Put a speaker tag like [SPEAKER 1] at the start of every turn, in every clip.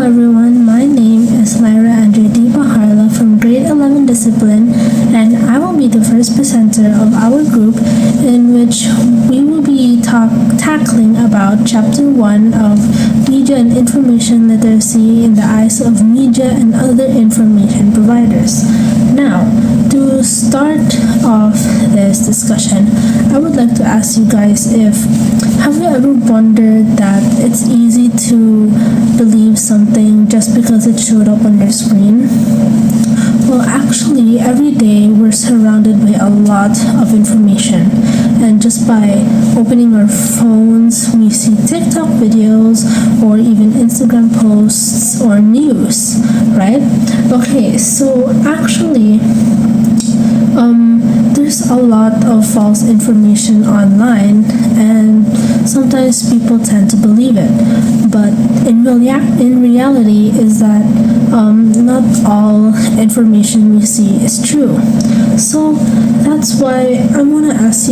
[SPEAKER 1] everyone, my name is Lyra Bajarla from grade 11 discipline, and I will be the first presenter of our group in which we will be tackling about chapter 1 of media and information literacy in the eyes of media and other information providers. Now, to start off this discussion, I would like to ask you guys have you ever wondered that it's easy to believe something just because it showed up on your screen? Well, actually, every day we're surrounded by a lot of information, and just by opening our phones, we see TikTok videos or even Instagram posts or news, right? Okay, so actually, there's a lot of false information online, and sometimes people tend to believe it. But in reality is that not all information we see is true. So that's why I wanna ask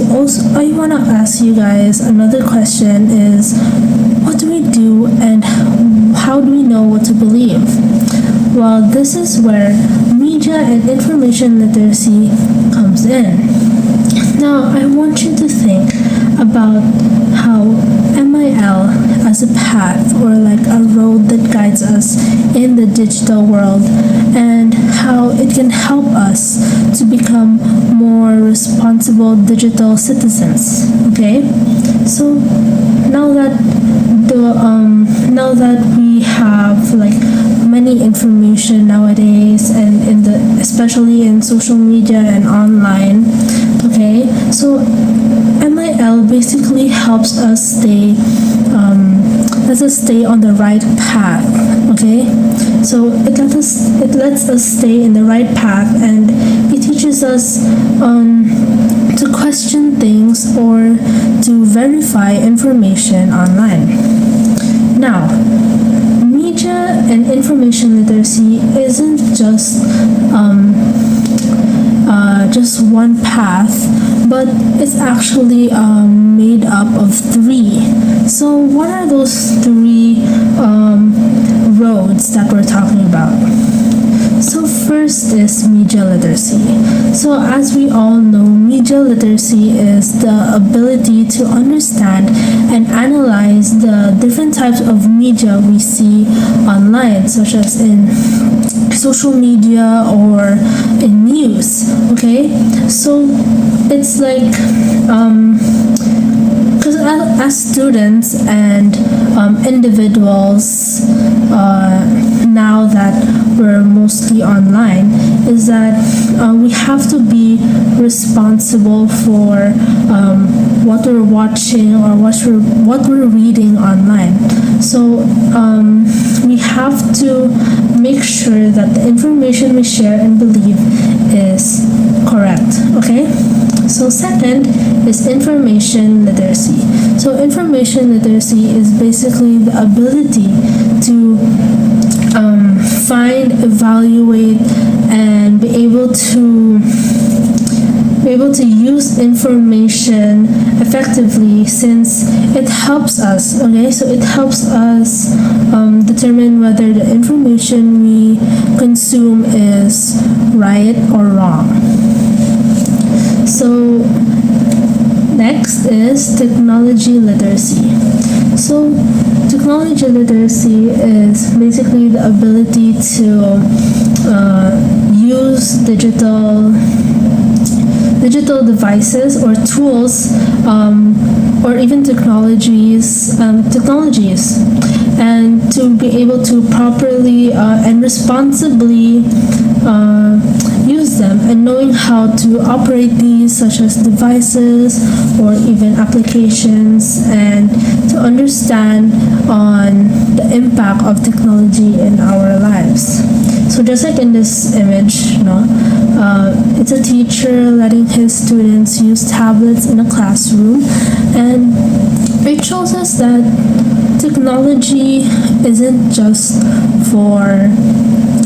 [SPEAKER 1] you guys another question is, what do we do and how do we know what to believe? Well, this is where media and information literacy comes in. Now, I want you to think about how MIL as a path or like a road that guides us in the digital world, and how it can help us to become more responsible digital citizens. Okay, so now that we have like many information nowadays, and especially in social media and online. Okay, so MIL basically helps us stay on the right path. Okay, so it lets us stay in the right path, and it teaches us to question things or to verify information online. Now, media and information literacy isn't just one path, but it's actually made up of three. So what are those three roads that we're talking about? So first is media literacy. So as we all know, media literacy is the ability to understand and analyze the different types of media we see online, such as in social media or in news. Okay, so it's like because as students and individuals, now that we're mostly online, is that we have to be responsible for what we're watching or what we're reading online. So we have to make sure that the information we share and believe is correct. Okay, so second is information literacy. So information literacy is basically the ability to find, evaluate, and be able to use information effectively, since it helps us. Okay, so it helps us determine whether the information we consume is right or wrong. So next is technology literacy. So technology literacy is basically the ability to use digital devices or tools, or even technologies, and to be able to properly and responsibly use them, and knowing how to operate these, such as devices or even applications, and to understand on the impact of technology in our lives. So just like in this image, it's a teacher letting his students use tablets in a classroom, and it shows us that technology isn't just for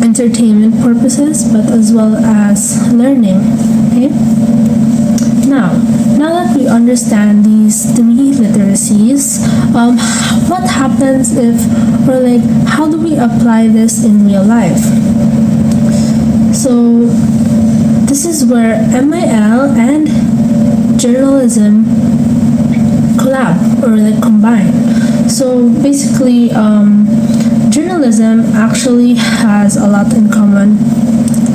[SPEAKER 1] entertainment purposes, but as well as learning. Okay? Now that we understand these three inaccuracies. What happens if, or like, how do we apply this in real life? So this is where MIL and journalism collab or like combine. So basically, journalism actually has a lot in common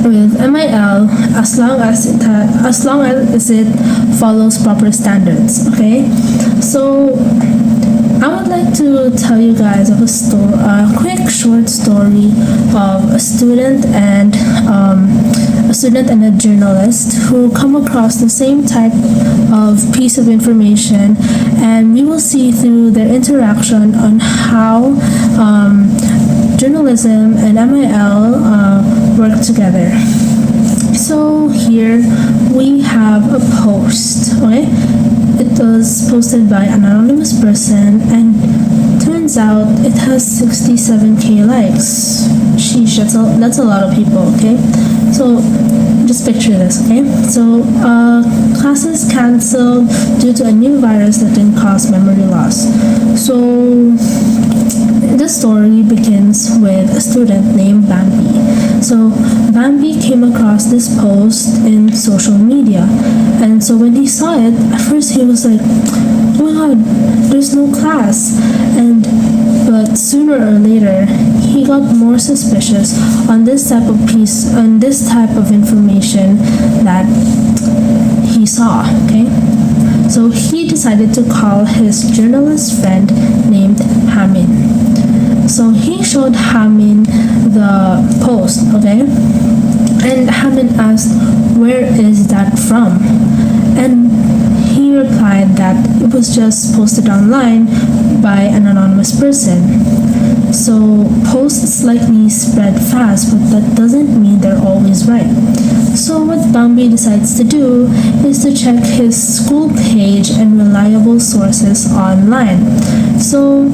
[SPEAKER 1] with MIL as long as it follows proper standards. Okay, so I would like to tell you guys of a quick short story of a student and a journalist who come across the same type of piece of information, and we will see through their interaction on how journalism and MIL work together. So here we have a post, okay? It was posted by an anonymous person, and turns out it has 67k likes. Sheesh, that's a lot of people, okay? So just picture this, okay? So classes cancelled due to a new virus that didn't cause memory loss. So the story begins with a student named Bambi. So Bambi came across this post in social media, and so when he saw it, at first he was like, oh my god, there's no class. But sooner or later he got more suspicious on this type of information that he saw. Okay, so he decided to call his journalist friend named Hamin. So he showed Hamin the post, okay? And Hamin asked, where is that from? And he replied that it was just posted online by an anonymous person. So posts likely spread fast, but that doesn't mean they're always right. So what Bambi decides to do is to check his school page and reliable sources online. So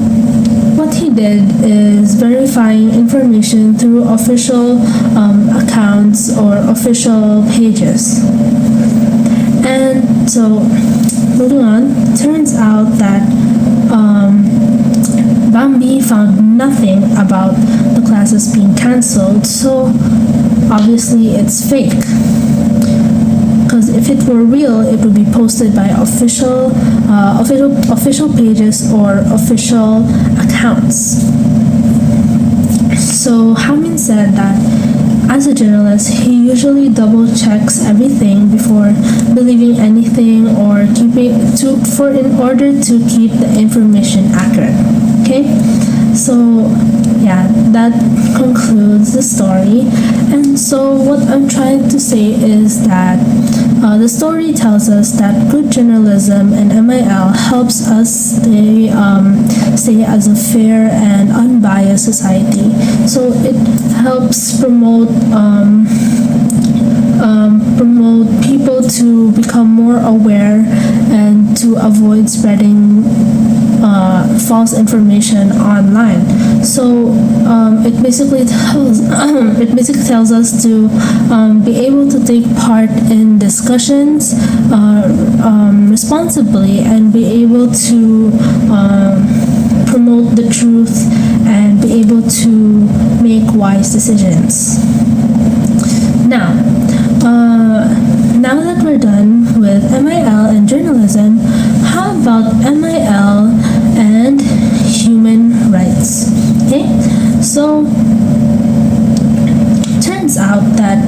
[SPEAKER 1] what he did is verifying information through official accounts or official pages. And so, moving on, turns out that Bambi found nothing about the classes being cancelled, so obviously it's fake. Because if it were real, it would be posted by official pages or official accounts. So Hamin said that as a journalist, he usually double checks everything before believing anything or in order to keep the information accurate. Okay, so yeah, that concludes the story. And so what I'm trying to say is that the story tells us that good journalism and MIL helps us stay as a fair and unbiased society. So it helps promote people to become more aware and to avoid spreading false information online. So it basically tells us to be able to take part in discussions responsibly and be able to promote the truth and be able to make wise decisions. Now that we're done with MIL and journalism, how about MIL and human rights? Okay, so turns out that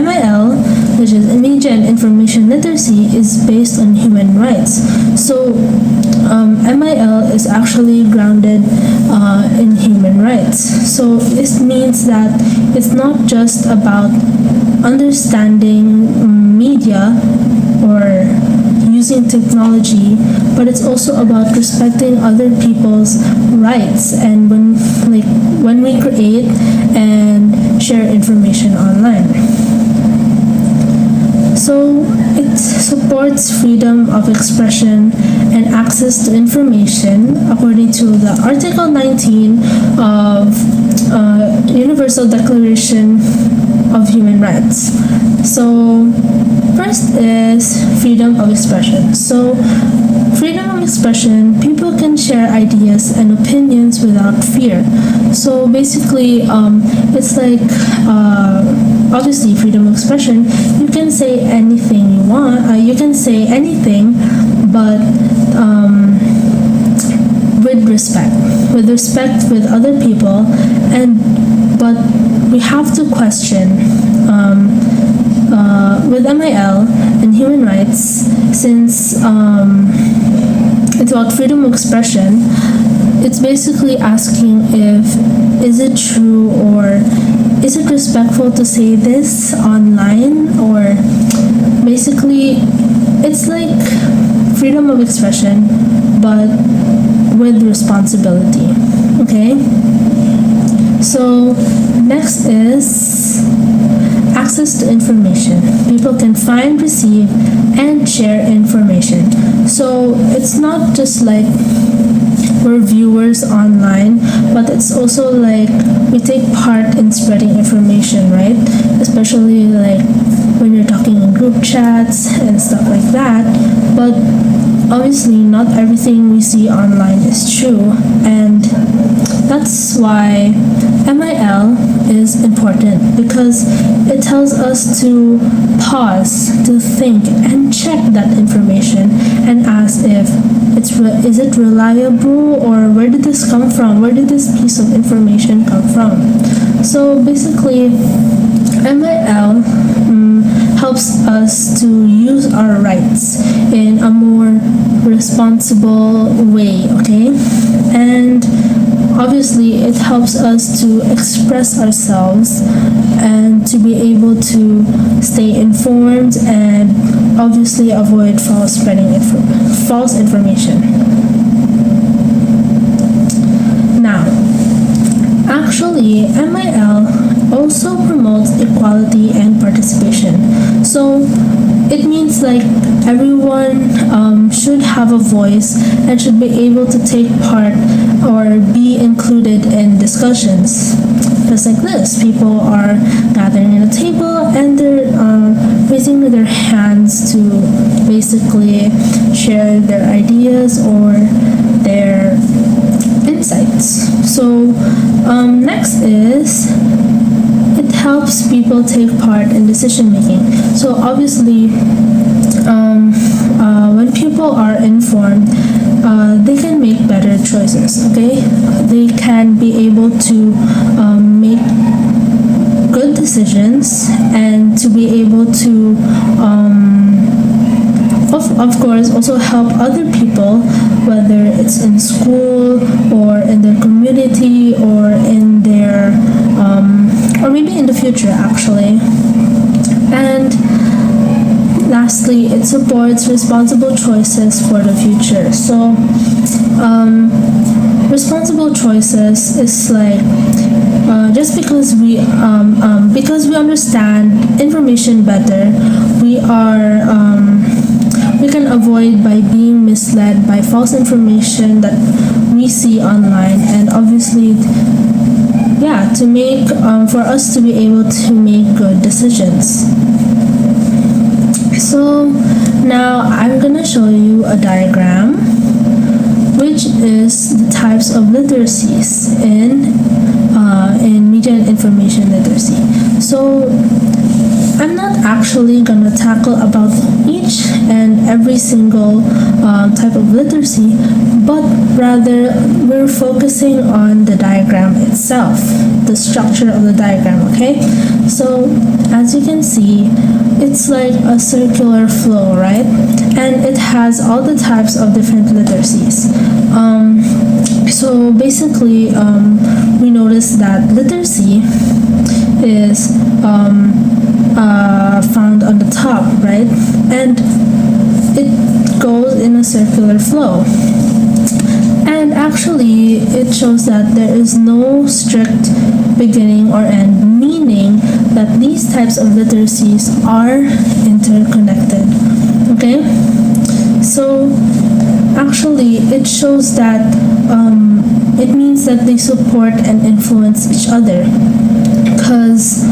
[SPEAKER 1] MIL, which is Media and Information Literacy, is based on human rights. So MIL is actually grounded in human rights. So this means that it's not just about understanding media or using technology, but it's also about respecting other people's rights and when we create and share information online. So it supports freedom of expression and access to information according to the Article 19 of Universal Declaration of Human Rights. So first is freedom of expression. So freedom of expression, people can share ideas and opinions without fear. So basically, it's like obviously freedom of expression. You can say anything you want. You can say anything, but with respect with other people, but we have to question with MIL and human rights, since it's about freedom of expression. It's basically asking is it true or is it respectful to say this online, or basically it's like freedom of expression but with responsibility. Okay, so next is access to information. People can find, receive, and share information. So it's not just like we're viewers online, but it's also like we take part in spreading information, right? Especially like when you're talking in group chats and stuff like that. But obviously not everything we see online is true, and that's why MIL is important, because it tells us to pause, to think, and check that information and ask if is it reliable, or where did this come from? Where did this piece of information come from? So basically, MIL helps us to use our rights in a more responsible way, okay? And obviously it helps us to express ourselves and to be able to stay informed and obviously avoid false information. Now, actually, MIL also promotes equality and participation. So it means like everyone should have a voice and should be able to take part or be included in discussions. Just like this, people are gathering at a table and they're raising their hands to basically share their ideas or their insights. So next is it helps people take part in decision making. So obviously when people are informed, they can make better choices, okay? They can be able to make good decisions and to be able to of course also help other people, whether it's in school or in their community or in their or maybe in the future actually. And lastly, it supports responsible choices for the future. So responsible choices is like just because we understand information better, we can avoid by being misled by false information that we see online, and obviously to make for us to be able to make good decisions. So now I'm gonna show you a diagram which is the types of literacies in media and information literacy. So I'm not actually gonna tackle about each and every single type of literacy, but rather we're focusing on the diagram itself, the structure of the diagram, okay? So as you can see, it's like a circular flow, right? And it has all the types of different literacies. So basically, we notice that literacy is found on the top, right? And it goes in a circular flow. And actually, it shows that there is no strict beginning or end, meaning that these types of literacies are interconnected. Okay? So, actually, it shows that it means that they support and influence each other. Because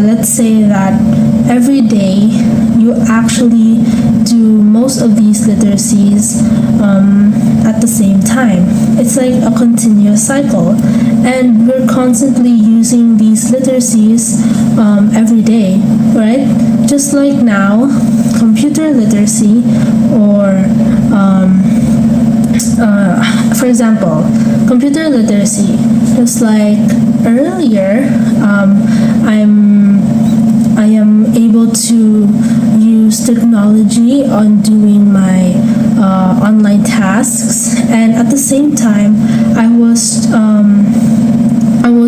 [SPEAKER 1] let's say that every day you actually do most of these literacies at the same time. It's like a continuous cycle, and we're constantly using these literacies every day, right? Just like now, computer literacy, or for example, computer literacy. Just like earlier, I am able to use technology on doing my online tasks, and at the same time, I was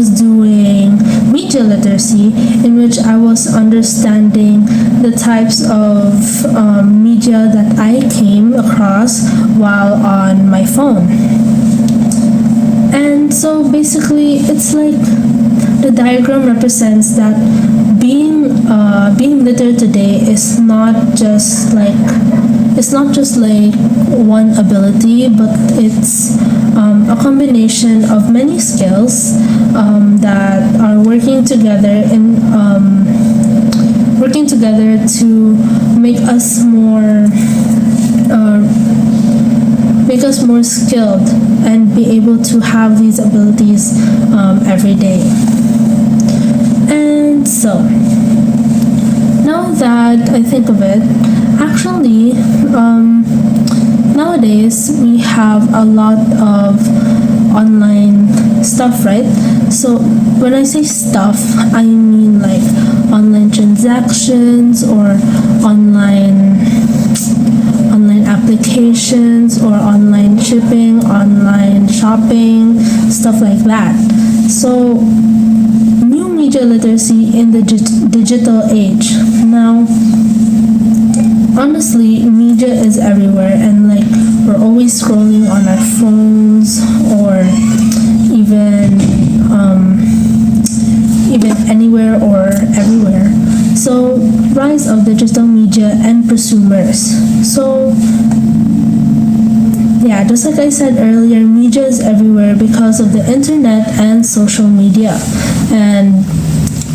[SPEAKER 1] doing media literacy, in which I was understanding the types of media that I came across while on my phone. And so basically, it's like the diagram represents that being literate today is not just like one ability, but it's a combination of many skills that are working together to make us more skilled and be able to have these abilities every day. And so, now that I think of it, actually, nowadays we have a lot of online stuff, right? So when I say stuff, I mean like online transactions or online applications or online shipping, online shopping, stuff like that. So new media literacy in the digital age. Now, honestly, media is everywhere, and like we're always scrolling on our phones, or even anywhere or everywhere. So, rise of digital media and prosumers. So, yeah, just like I said earlier, media is everywhere because of the internet and social media. And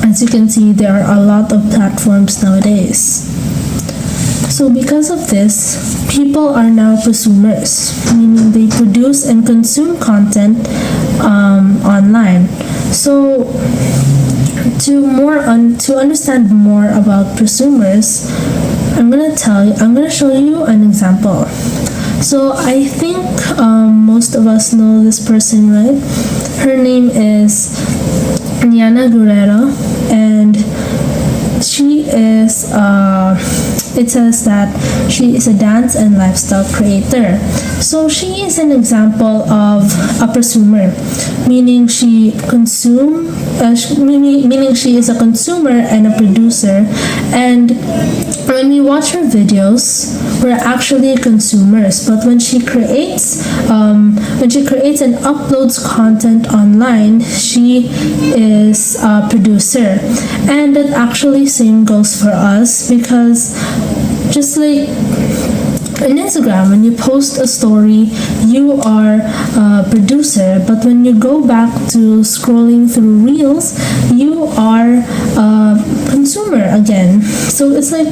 [SPEAKER 1] as you can see, there are a lot of platforms nowadays. So because of this, people are now prosumers, meaning they produce and consume content online. So to understand more about prosumers, I'm gonna show you an example. So I think most of us know this person, right? Her name is Niana Guerrero, and she is it says that she is a dance and lifestyle creator. So she is an example of a prosumer, meaning she is a consumer and a producer. And when we watch her videos, we're actually consumers. But when she creates and uploads content online, she is a producer. And that actually same goes for us, because just like on Instagram, when you post a story, you are a producer, but when you go back to scrolling through Reels, you are a consumer again. So it's like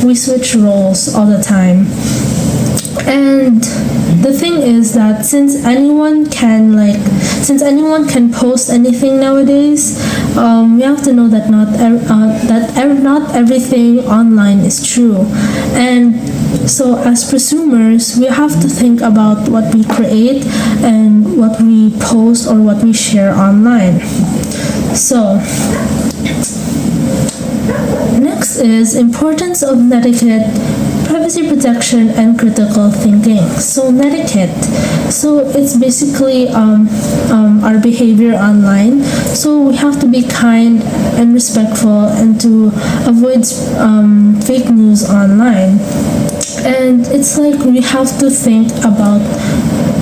[SPEAKER 1] we switch roles all the time. And the thing is that since anyone can post anything nowadays, we have to know that not everything online is true. And so as prosumers, we have to think about what we create and what we post or what we share online. So next is importance of netiquette, privacy protection, and critical thinking. So netiquette, so it's basically our behavior online. So we have to be kind and respectful and to avoid fake news online. And it's like we have to think about,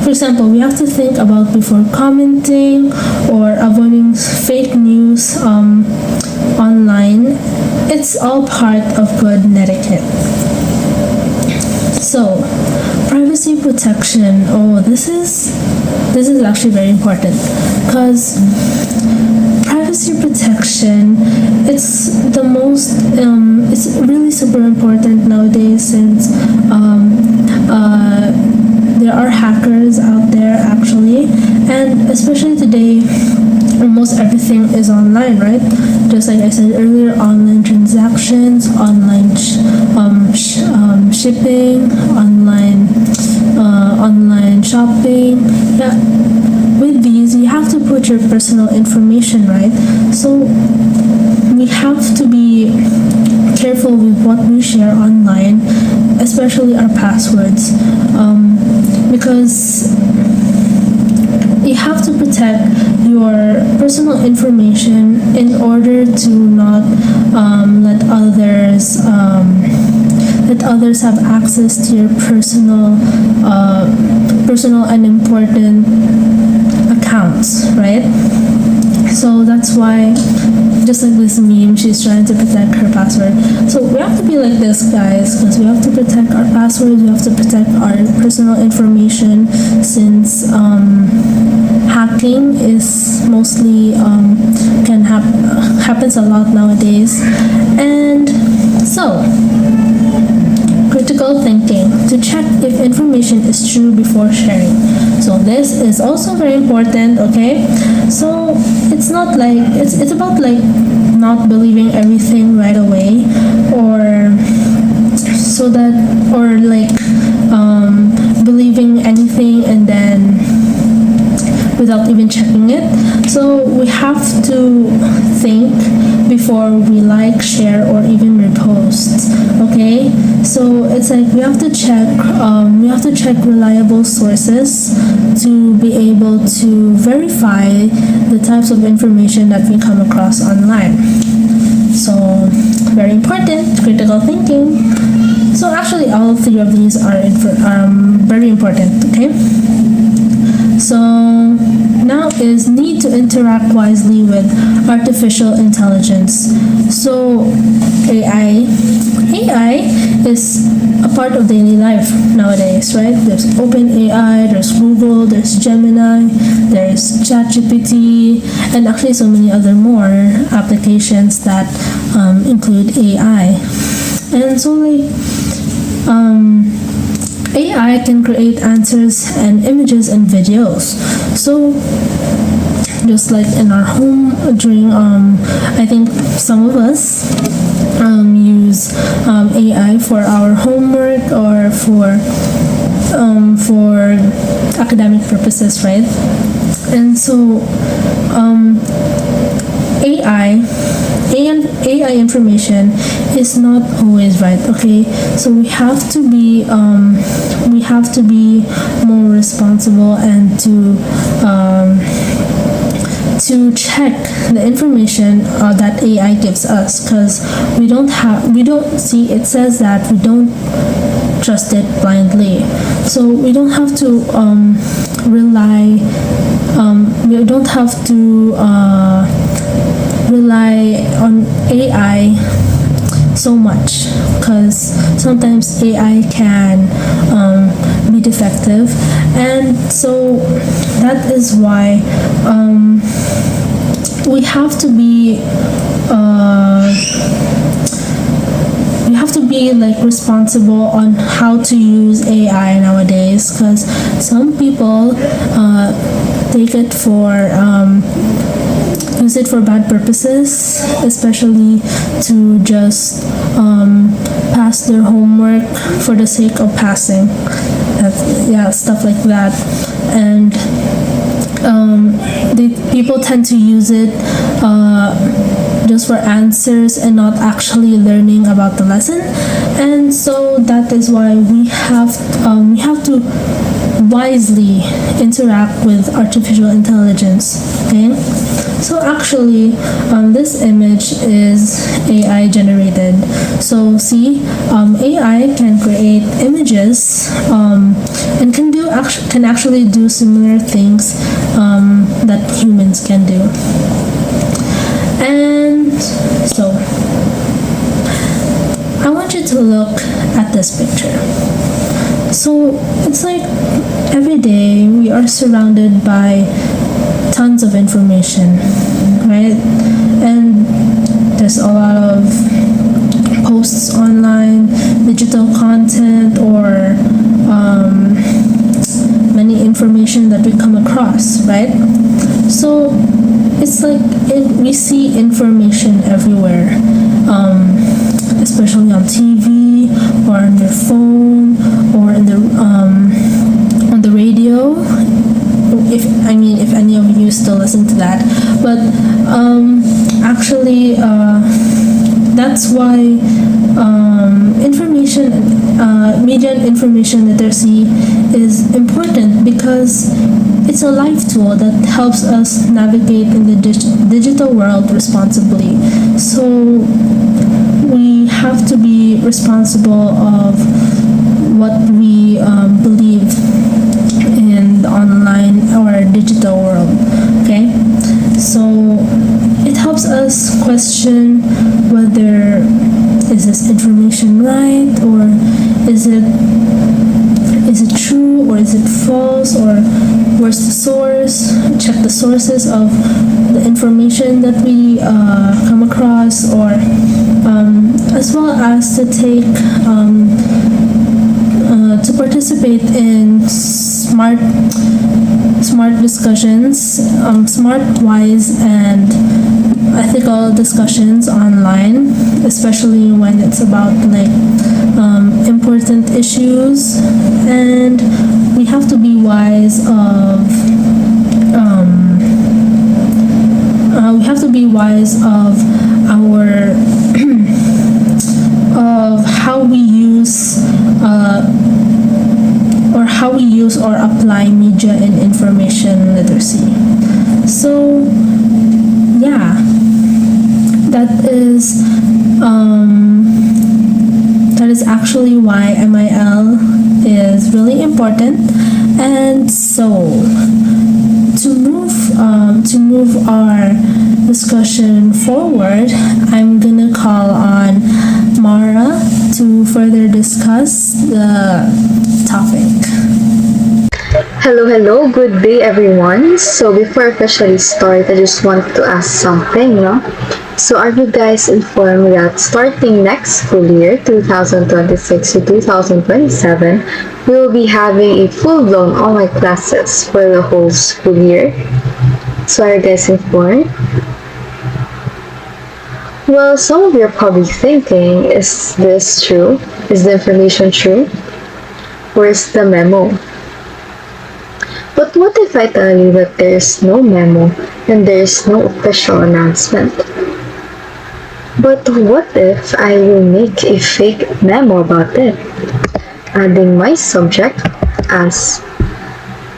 [SPEAKER 1] for example, we have to think about before commenting or avoiding fake news online. It's all part of good netiquette. So, privacy protection. Oh, this is actually very important, because privacy protection, it's the most it's really super important nowadays, since there are hackers out there actually, and especially today almost everything is online, right? Just like I said earlier, online transactions, online shipping, online shopping. Yeah, with these you have to put your personal information, right? So we have to be careful with what we share online, especially our passwords, because you have to protect your personal information in order to not let others have access to your personal and important accounts, right? So that's why, just like this meme, she's trying to protect her password. So we have to be like this, guys, because we have to protect our passwords, we have to protect our personal information, since hacking is mostly happens a lot nowadays. And so, critical thinking, to check if information is true before sharing. So this is also very important, okay? So it's not like, it's about like not believing everything right away, or believing anything and then without even checking it. So we have to think before we like, share, or even repost. Okay, so it's like we have to check reliable sources to be able to verify the types of information that we come across online. So very important, critical thinking. So actually all three of these are very important. Okay, so now is need to interact wisely with artificial intelligence. So AI is a part of daily life nowadays, right? There's OpenAI, there's Google, there's Gemini, there's ChatGPT, and actually so many other more applications that include AI. And so AI can create answers and images and videos. So just like in our home during I think some of us use AI for our homework or for academic purposes, right? And so AI information is not always right, okay? So we have to be more responsible and to check the information that AI gives us, because it says that we don't trust it blindly. So we don't have to rely on AI so much, because sometimes AI can be defective, and so that is why we have to be like responsible on how to use AI nowadays, because some people use it for bad purposes, especially to just pass their homework for the sake of passing. Stuff like that. And people tend to use it just for answers and not actually learning about the lesson. And so that is why we have to wisely interact with artificial intelligence. Okay, so actually this image is AI generated. So see, AI can create images and can actually do similar things that humans can do. And so I want you to look at this picture. So it's like every day we are surrounded by tons of information, right? And there's a lot of posts online, digital content, or many information that we come across, right? So it's like we see information everywhere, especially on TV or on your phone or on the radio. If any of you still listen to that, but actually, that's why media and information literacy is important, because it's a life tool that helps us navigate in the digital world responsibly. So we have to be responsible of what we believe in the online or digital world. Okay, so it helps us question whether is this information right, or is it true, or is it false, or where's the source. Check the sources of the information that we come across, or as well as to take to participate in smart discussions, smart, wise, and ethical discussions online, especially when it's about important issues. And we have to be wise of our of how we use or apply media and information literacy. So yeah, that is actually why MIL is really important. And so to move our discussion forward, I'm gonna call on Mara to further discuss the topic.
[SPEAKER 2] Hello, good day everyone. So before I officially start, I just want to ask something, no? So are you guys informed that starting next school year, 2026 to 2027, we will be having a full-blown online classes for the whole school year? So are you guys informed? Well, some of you are probably thinking, is this true? Is the information true? Where's the memo? But what if I tell you that there's no memo and there's no official announcement? But what if I will make a fake memo about it, adding my subject as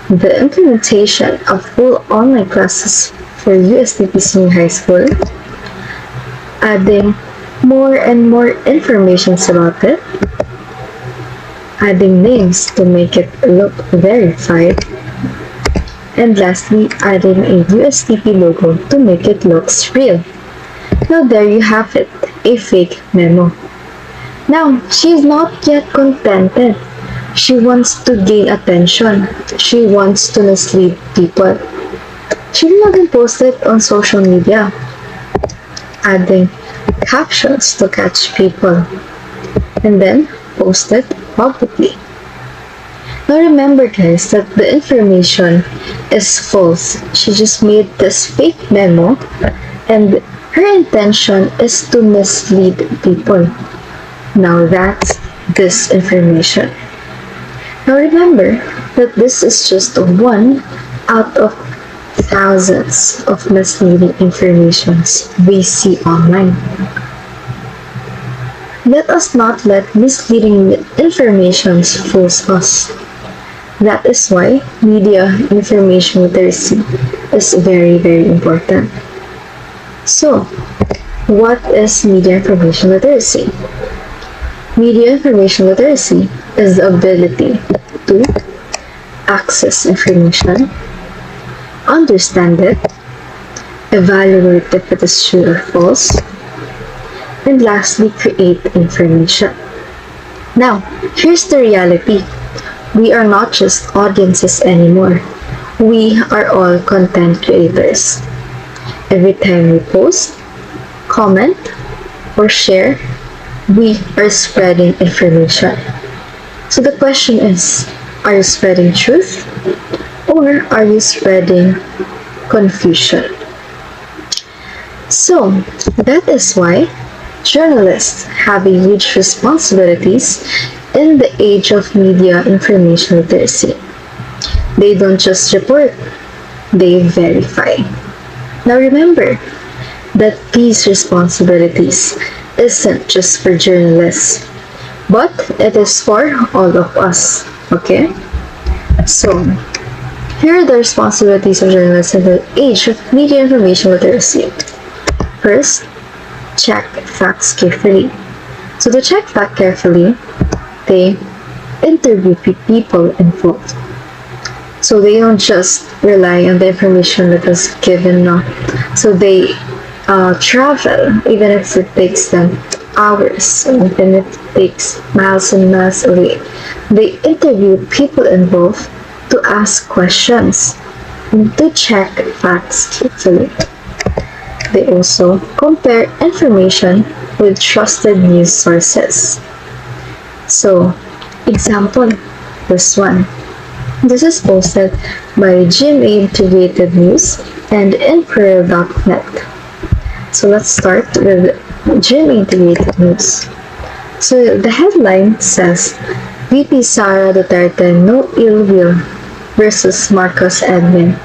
[SPEAKER 2] the implementation of full online classes for USDP Senior High School, adding more and more information about it, adding names to make it look verified, and lastly, adding a USDP logo to make it look real. Now there you have it, a fake memo. Now, she's not yet contented. She wants to gain attention. She wants to mislead people. She will even post it on social media, adding captions to catch people, and then post it publicly. Now remember guys that the information is false. She just made this fake memo and her intention is to mislead people. Now that's disinformation. Now remember that this is just one out of thousands of misleading informations we see online. Let us not let misleading information fool us. That is why media information literacy is very, very important. So, what is media information literacy? Media information literacy is the ability to access information, understand it, evaluate if it is true or false, and lastly, create information. Now, here's the reality. We are not just audiences anymore. We are all content creators. Every time we post, comment, or share, we are spreading information. So the question is, are you spreading truth or are you spreading confusion? So that is why journalists have a huge responsibilities in the age of media information literacy. They don't just report, they verify. Now remember that these responsibilities isn't just for journalists, but it is for all of us, okay? So, here are the responsibilities of journalists in the age of media information literacy. First, check facts carefully. So to check facts carefully, they interview people involved. So they don't just rely on the information that was given, no. So they travel, even if it takes them hours, even if it takes miles and miles away. They interview people involved to ask questions and to check facts carefully. They also compare information with trusted news sources. So, example, this one. This is posted by GMA Integrated News and Inquirer.net. So let's start with GMA Integrated News. So the headline says, VP Sara Duterte no ill will versus Marcos admin.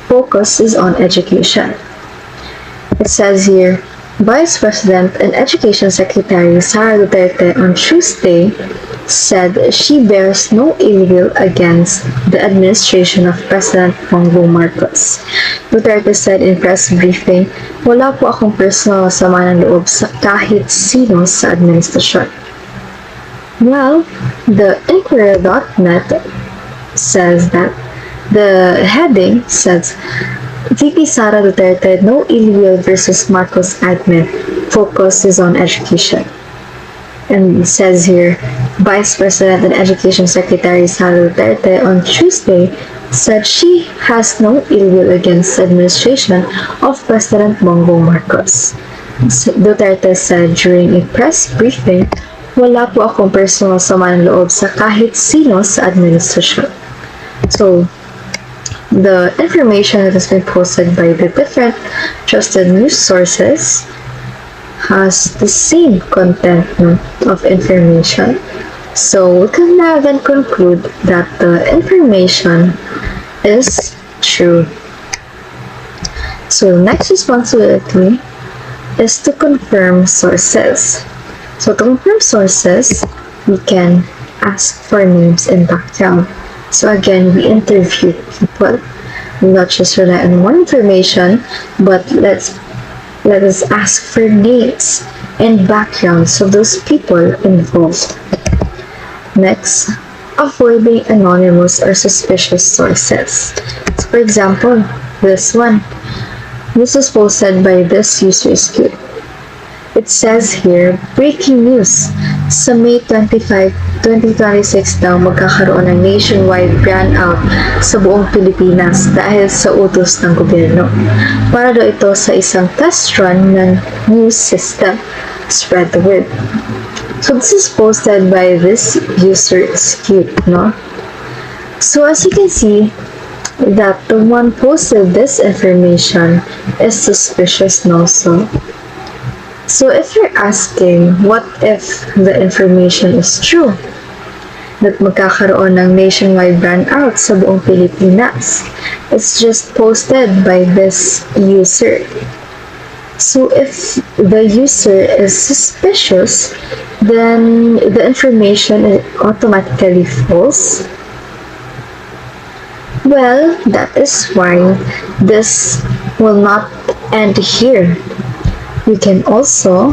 [SPEAKER 2] Focus is on education. It says here, Vice President and Education Secretary Sara Duterte on Tuesday said she bears no ill will against the administration of President Bongbong Marcos. Duterte said in press briefing, wala po akong personal na sama ng loob sa kahit sino sa administrasyon. Well, the Inquirer.net says that the heading says, VP Sara Duterte, no ill will versus Marcos admin. Focus is on education. And it says here, Vice President and Education Secretary Sara Duterte on Tuesday said she has no ill will against the administration of President Bongbong Marcos. Duterte said during a press briefing, wala po akong personal sama ng loob sa kahit sino sa administrasyon. So, the information that has been posted by the different trusted news sources has the same content of information. So we can now then conclude that the information is true. So the next responsibility is to confirm sources. So to confirm sources, we can ask for names and background. So again, we interview people. Not just rely on one information, but let us ask for names and backgrounds of those people involved. Next, avoiding anonymous or suspicious sources. So for example, this one. This was posted by this user scoop. It says here, breaking news. Sa May 25, 2026 daw magkakaroon ng nationwide brownout sa buong Pilipinas dahil sa utos ng gobyerno. Para daw ito sa isang test run ng news system. Spread the word. So this is posted by this user scoop, no? So as you can see, that the one posted this information is suspicious also. So if you're asking, what if the information is true? That magkakaroon ng nationwide brownout sa buong Pilipinas. It's just posted by this user. So if the user is suspicious, then the information is automatically false. Well, that is why this will not end here. We can also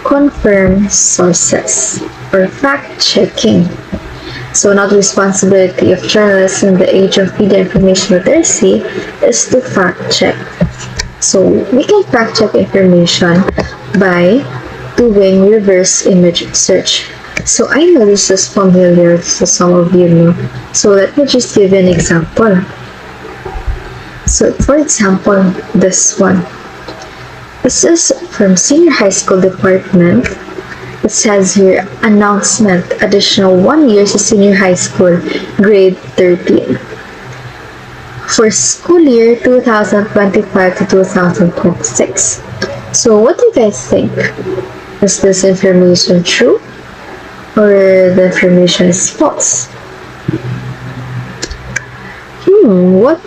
[SPEAKER 2] confirm sources or fact-checking. So another responsibility of journalists in the age of media information literacy is to fact-check. So we can fact-check information by doing reverse image search. So I know this is familiar to some of you know. So let me just give you an example. So for example, this one. This is from senior high school department. It says here, announcement, additional 1 year to senior high school, grade 13. For school year 2025 to 2026. So what do you guys think? Is this information true? Or the information is false? What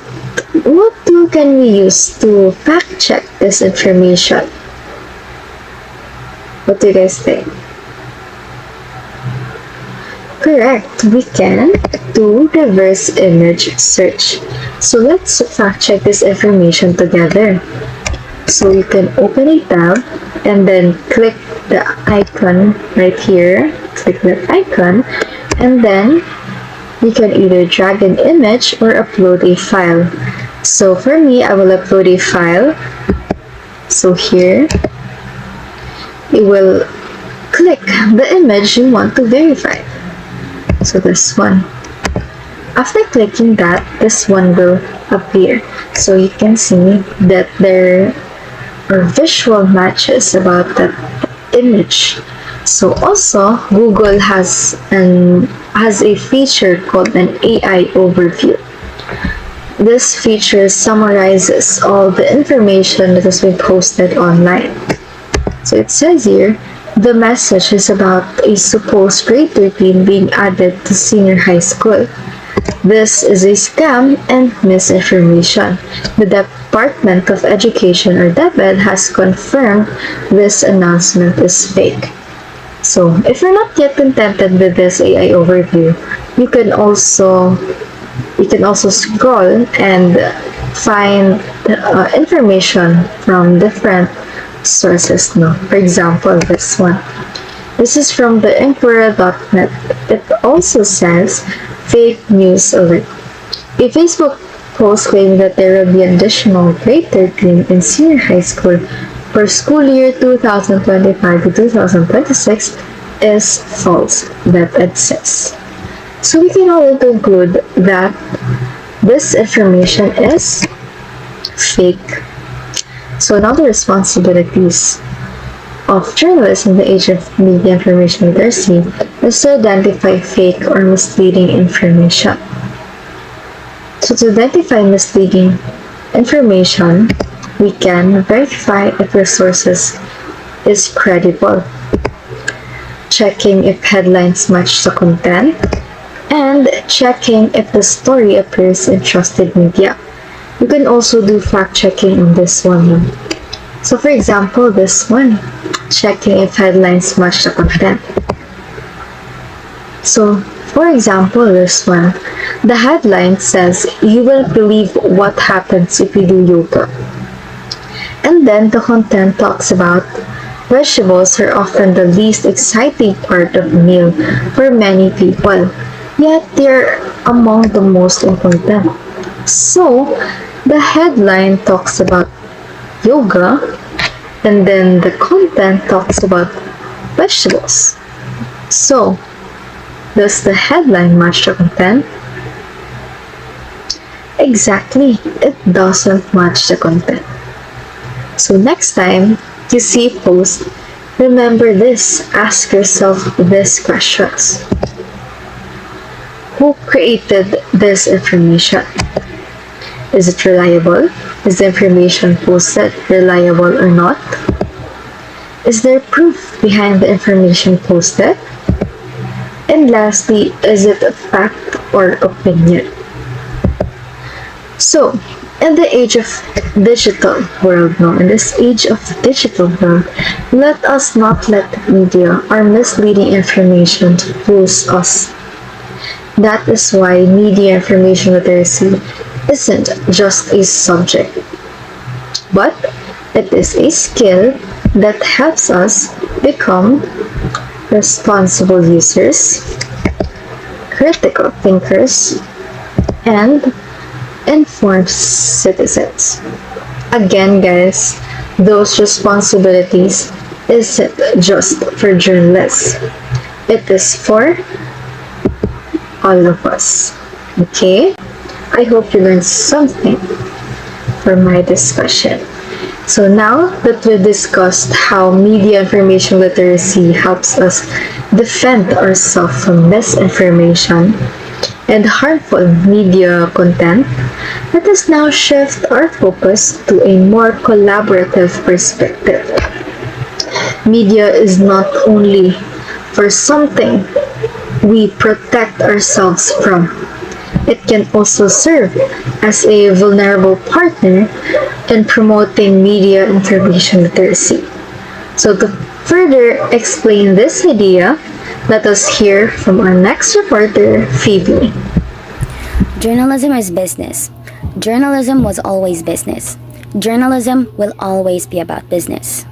[SPEAKER 2] tool can we use to fact check this information? What do you guys think? Correct, we can do reverse image search. So let's fact check this information together. So you can open a tab and then click the icon right here. Click that icon, and then you can either drag an image or upload a file. So for me, I will upload a file. So here, you will click the image you want to verify. So this one. After clicking that, this one will appear. So you can see that there are visual matches about that image. So also, Google has a feature called an AI overview. This feature summarizes all the information that has been posted online. So it says here, the message is about a supposed grade 13 being added to senior high school. This is a scam and misinformation. The Department of Education, or DepEd, has confirmed this announcement is fake. So if you're not yet contented with this AI overview, you can also scroll and find information from different sources. No, for example, this one. This is from the Emperor.net. It also says fake news alert. A Facebook post claiming that there will be additional grade 13 in senior high school for school year 2025 to 2026 is false, that it says. So we can all conclude that this information is fake. So now the responsibilities of journalists in the age of media information literacy is to identify fake or misleading information. So to identify misleading information, we can verify if the sources is credible, checking if headlines match the content, and checking if the story appears in trusted media. You can also do fact-checking on this one. So for example, this one, checking if headlines match the content. So for example, this one, the headline says, "You will believe what happens if you do yoga." And then the content talks about vegetables are often the least exciting part of a meal for many people, yet they're among the most important. So the headline talks about yoga, and then the content talks about vegetables. So does the headline match the content? Exactly, it doesn't match the content. So next time you see a post, remember this. Ask yourself these questions. Who created this information? Is it reliable? Is the information posted reliable or not? Is there proof behind the information posted? And lastly, is it a fact or opinion? So, in the age of digital world, let us not let media or misleading information fool us. That is why media information literacy isn't just a subject, but it is a skill that helps us become responsible users, critical thinkers, and informed citizens. Again, guys, those responsibilities isn't just for journalists. It is for all of us. Okay? I hope you learned something from my discussion. So now that we discussed how media information literacy helps us defend ourselves from misinformation and harmful media content, let us now shift our focus to a more collaborative perspective. Media is not only for something we protect ourselves from, it can also serve as a vulnerable partner in promoting media information literacy. So to further explain this idea, let us hear from our next reporter, Phoebe.
[SPEAKER 3] Journalism is business. Journalism was always business. Journalism will always be about business.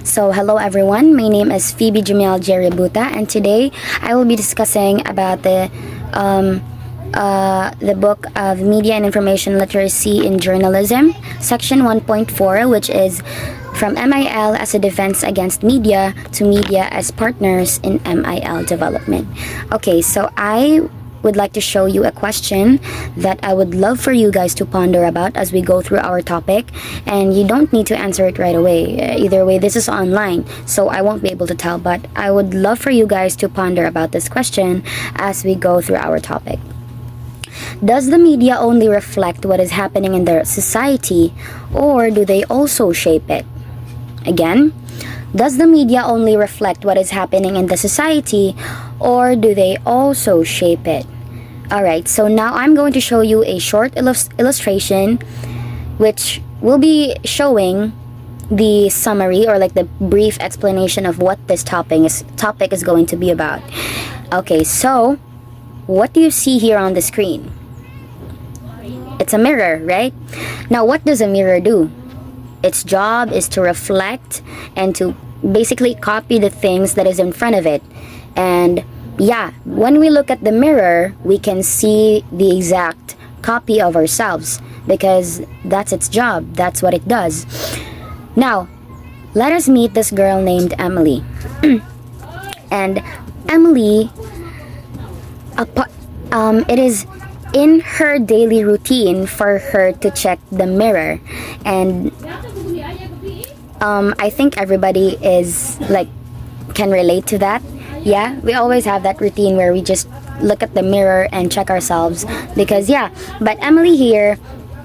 [SPEAKER 3] So hello everyone, my name is Fibie Rebuta, and today I will be discussing about the book of Media and Information Literacy in Journalism, section 1.4, which is from MIL as a defense against media to media as partners in MIL development. Okay, so I would like to show you a question that I would love for you guys to ponder about as we go through our topic, and you don't need to answer it right away. Either way, this is online, so I won't be able to tell, but I would love for you guys to ponder about this question as we go through our topic. Does the media only reflect what is happening in their society, or do they also shape it? Again, does the media only reflect what is happening in the society, or do they also shape it? Alright, so now I'm going to show you a short illustration which will be showing the summary, or like the brief explanation of what this topic is going to be about. Okay, so what do you see here on the screen? It's a mirror, right? Now, what does a mirror do? Its job is to reflect and to basically copy the things that is in front of it. And yeah, when we look at the mirror, we can see the exact copy of ourselves because that's its job. That's what it does. Now, let us meet this girl named Emily. And Emily, it is in her daily routine for her to check the mirror, and I think everybody is like can relate to that. Yeah, we always have that routine where we just look at the mirror and check ourselves because yeah. But Emily here,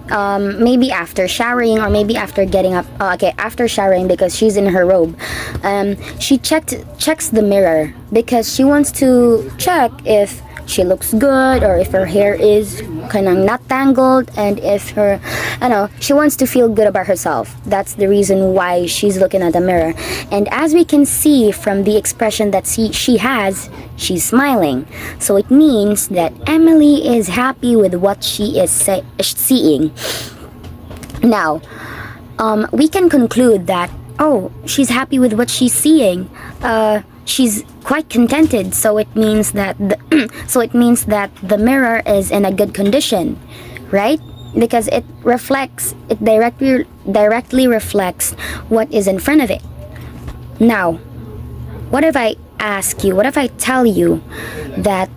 [SPEAKER 3] maybe after showering or maybe after getting up, after showering because she's in her robe, she checks the mirror because she wants to check if she looks good or if her hair is kind of not tangled, and if her, she wants to feel good about herself. That's the reason why she's looking at the mirror. And as we can see from the expression that she has, she's smiling. So it means that Emily is happy with what she is seeing. Now, we can conclude that, she's happy with what she's seeing. She's quite contented, so it means that the mirror is in a good condition, right? Because it directly reflects what is in front of it. Now, what if I ask you, what if I tell you that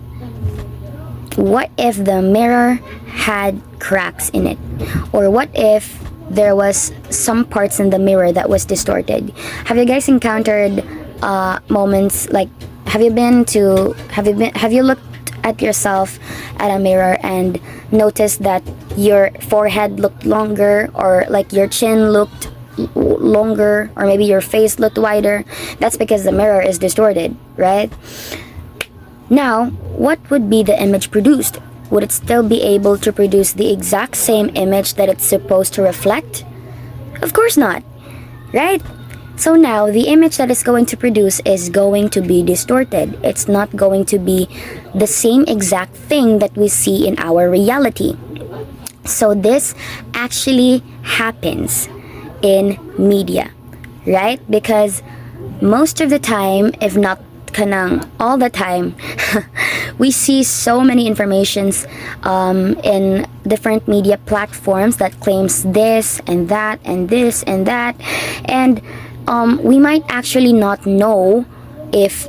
[SPEAKER 3] what if the mirror had cracks in it? Or what if there was some parts in the mirror that was distorted? Have you guys encountered moments like have you looked at yourself at a mirror and noticed that your forehead looked longer, or like your chin looked longer, or maybe your face looked wider? That's because the mirror is distorted, right? Now, what would be the image produced? Would it still be able to produce the exact same image that it's supposed to reflect? Of course not, right? So now, the image that it's going to produce is going to be distorted. It's not going to be the same exact thing that we see in our reality. So this actually happens in media, right? Because most of the time, if not kanang all the time, we see so many informations in different media platforms that claims this and that and this and that, and we might actually not know if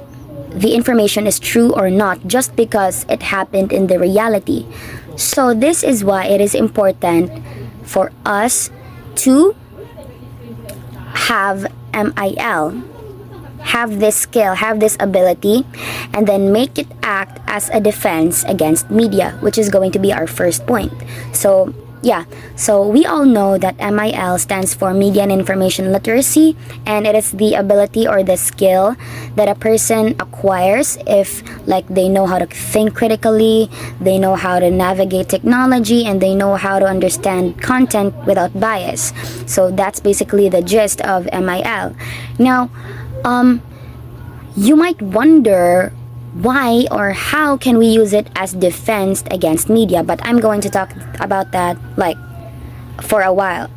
[SPEAKER 3] the information is true or not just because it happened in the reality. So this is why it is important for us to have MIL, have this skill, have this ability, and then make it act as a defense against media, which is going to be our first point. So yeah, so we all know that MIL stands for Media and Information Literacy, and it is the ability or the skill that a person acquires if like they know how to think critically, they know how to navigate technology, and they know how to understand content without bias. So that's basically the gist of MIL. Now, you might wonder why or how can we use it as defense against media, but I'm going to talk about that like after a while.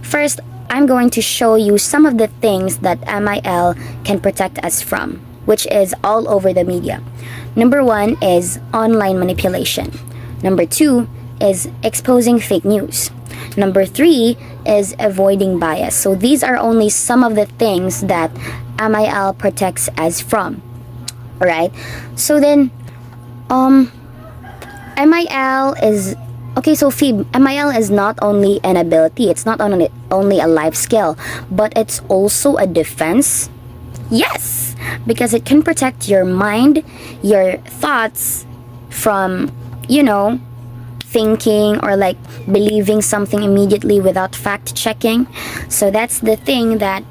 [SPEAKER 3] First, I'm going to show you some of the things that MIL can protect us from, which is all over the media. Number 1 is online manipulation. Number 2 is exposing fake news. Number 3 is avoiding bias. So these are only some of the things that MIL protects us from. Alright, so then MIL is okay. So Fib, MIL is not only an ability, it's not only a life skill, but it's also a defense. Yes, because it can protect your mind, your thoughts from, thinking or like believing something immediately without fact checking. So that's the thing that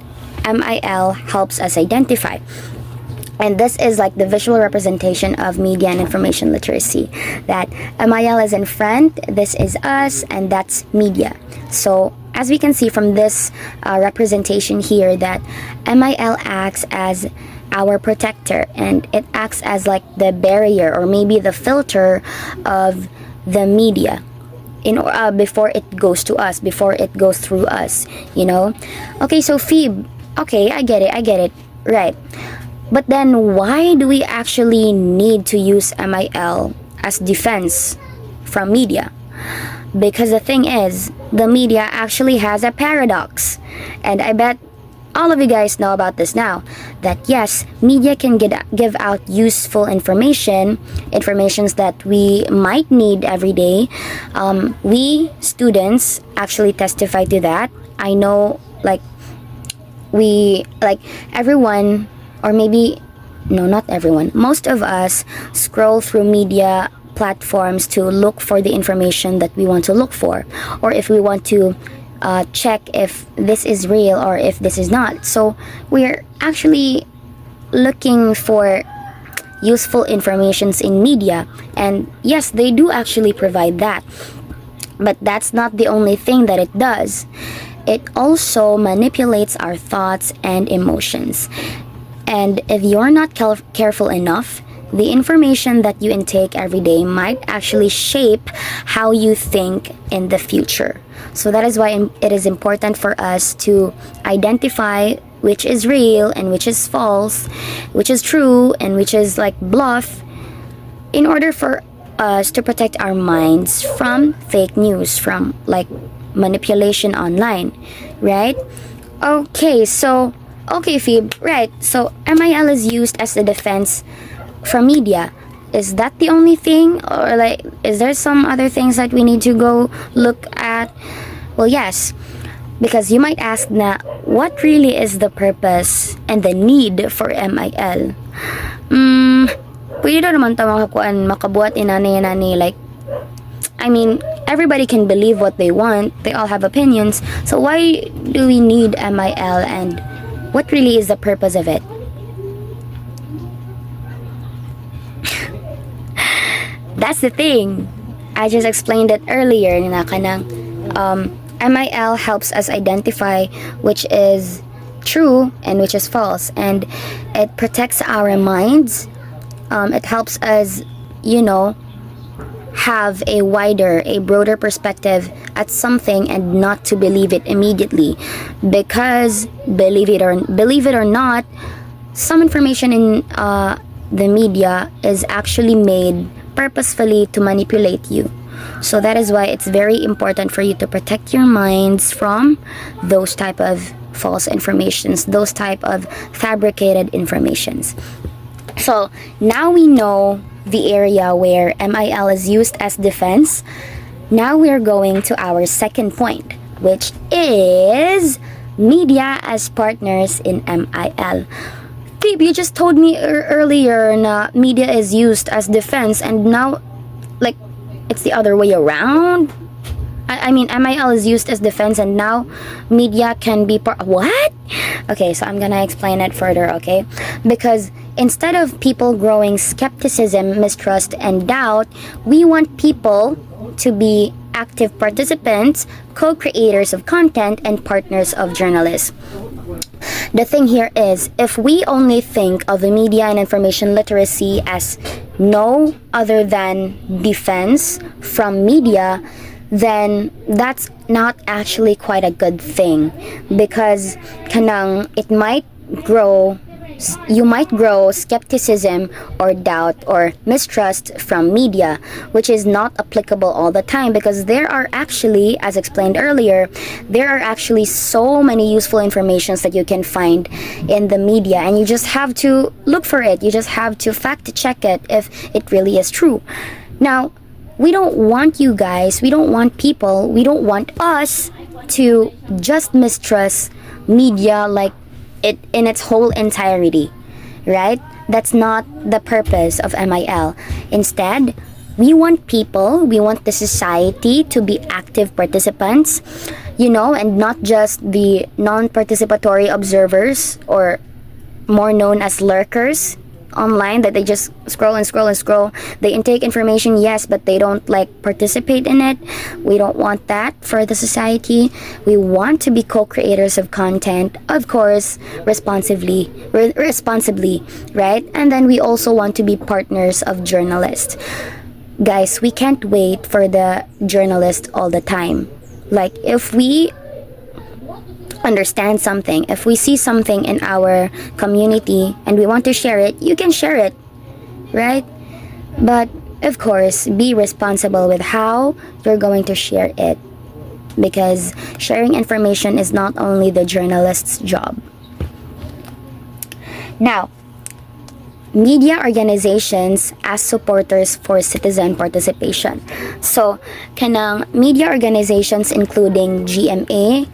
[SPEAKER 3] MIL helps us identify. And this is like the visual representation of media and information literacy. That MIL is in front, this is us, and that's media. So as we can see from this representation here, that MIL acts as our protector, and it acts as like the barrier or maybe the filter of the media before it goes to us, before it goes through us, Okay, so Phoebe, okay, I get it, right. But then why do we actually need to use MIL as defense from media? Because the thing is, the media actually has a paradox. And I bet all of you guys know about this now. That yes, media can give out useful informations that we might need every day. We students actually testify to that. I know everyone, or maybe, no, not everyone, most of us scroll through media platforms to look for the information that we want to look for, or if we want to check if this is real or if this is not. So we're actually looking for useful informations in media, and yes, they do actually provide that, but that's not the only thing that it does. It also manipulates our thoughts and emotions. And if you're not careful enough, the information that you intake every day might actually shape how you think in the future. So that is why it is important for us to identify which is real and which is false, which is true and which is like bluff, in order for us to protect our minds from fake news, from like manipulation online, right? Okay, Phoebe, right. So MIL is used as a defense from media. Is that the only thing, or like is there some other things that we need to go look at? Well, yes, because you might ask na, what really is the purpose and the need for MIL? Pwede daw naman ta makabuhat inani, like, I mean, everybody can believe what they want. They all have opinions. So why do we need MIL, and what really is the purpose of it? That's the thing. I just explained it earlier. MIL helps us identify which is true and which is false, and it protects our minds. It helps us, have a broader perspective at something and not to believe it immediately. Because believe it or not, some information in the media is actually made purposefully to manipulate you. So that is why it's very important for you to protect your minds from those type of false informations, those type of fabricated informations. So now we know the area where MIL is used as defense. Now we're going to our second point, which is media as partners in MIL. Fibie, you just told me earlier na media is used as defense, and now, like, it's the other way around. I mean, MIL is used as defense, and now media can be part. What? Okay, so I'm gonna explain it further, okay? Because instead of people growing skepticism, mistrust, and doubt, we want people to be active participants, co-creators of content, and partners of journalists. The thing here is, if we only think of the media and information literacy as no other than defense from media, then that's not actually quite a good thing, because kanang you might grow skepticism or doubt or mistrust from media, which is not applicable all the time, because there are actually, as explained earlier, there are actually so many useful informations that you can find in the media, and you just have to look for it. You just have to fact check it if it really is true. Now, we don't want you guys, we don't want people, we don't want us to just mistrust media like it in its whole entirety, right? That's not the purpose of MIL. Instead, we want people, we want the society to be active participants, and not just the non-participatory observers, or more known as lurkers online, that they just scroll and scroll and scroll. They intake information, yes, but they don't participate in it. We don't want that for the society. We want to be co-creators of content, of course, responsibly, right? And then we also want to be partners of journalists. Guys, we can't wait for the journalist all the time. If we understand something, if we see something in our community and we want to share it, you can share it, right? But of course, be responsible with how you're going to share it, because sharing information is not only the journalist's job. Now, media organizations as supporters for citizen participation. So, kanang media organizations including GMA,